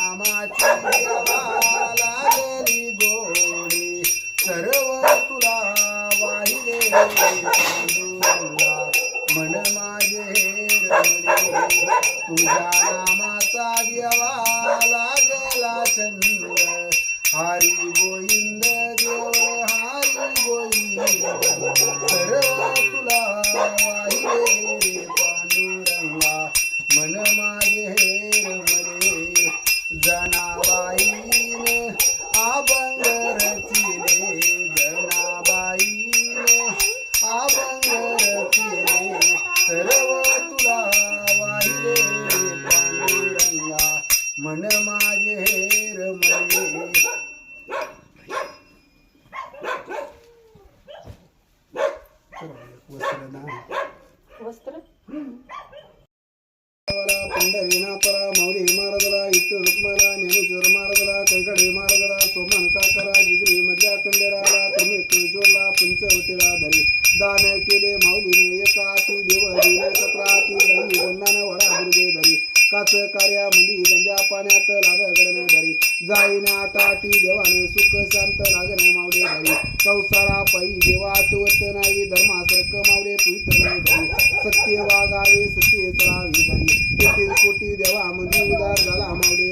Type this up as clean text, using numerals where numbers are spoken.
नामाची देवा लागली गोडी सर्व तुला वाहिले पांडुरंगा मन माझे रमले तुझ्या नामाचा देवा लागला छंद हरी गोविंद देव हरी गोविंद सर्व तुला वाहिले पांडुरंगा मन माझे रमले जनाबाईने अभंग रचिले जनाबाईने अभंग रचिले सर्व तुला वाहिले पांडुरंगा मन माझे रमले वस्त्र पंढरीनाथला मौली महाराजला इतर रुक्माला ज्ञानेश्वर महाराजला कैकडे महाराजला सोमन काकरा जिगरी मधल्या खंडेराला त्रिमेश्वरला पंचवटीला धरी दान केले माऊलीने एका हाती देव दिले 17 हाती बाई वंदान वडा दुर्गे धरी काच कार्या मंदी गंजा पाण्यात लागडणे धरी जाईने आटाटी देवाने सुख शांत लागणे मावले धरी कौसारा पायी देवा आठवत नाही धर्मासारख मावले पुईत नाही धरी सत्य वागावे सत्य चलावे धरी 33 कोटी देवा मंदी उदार झाला मावले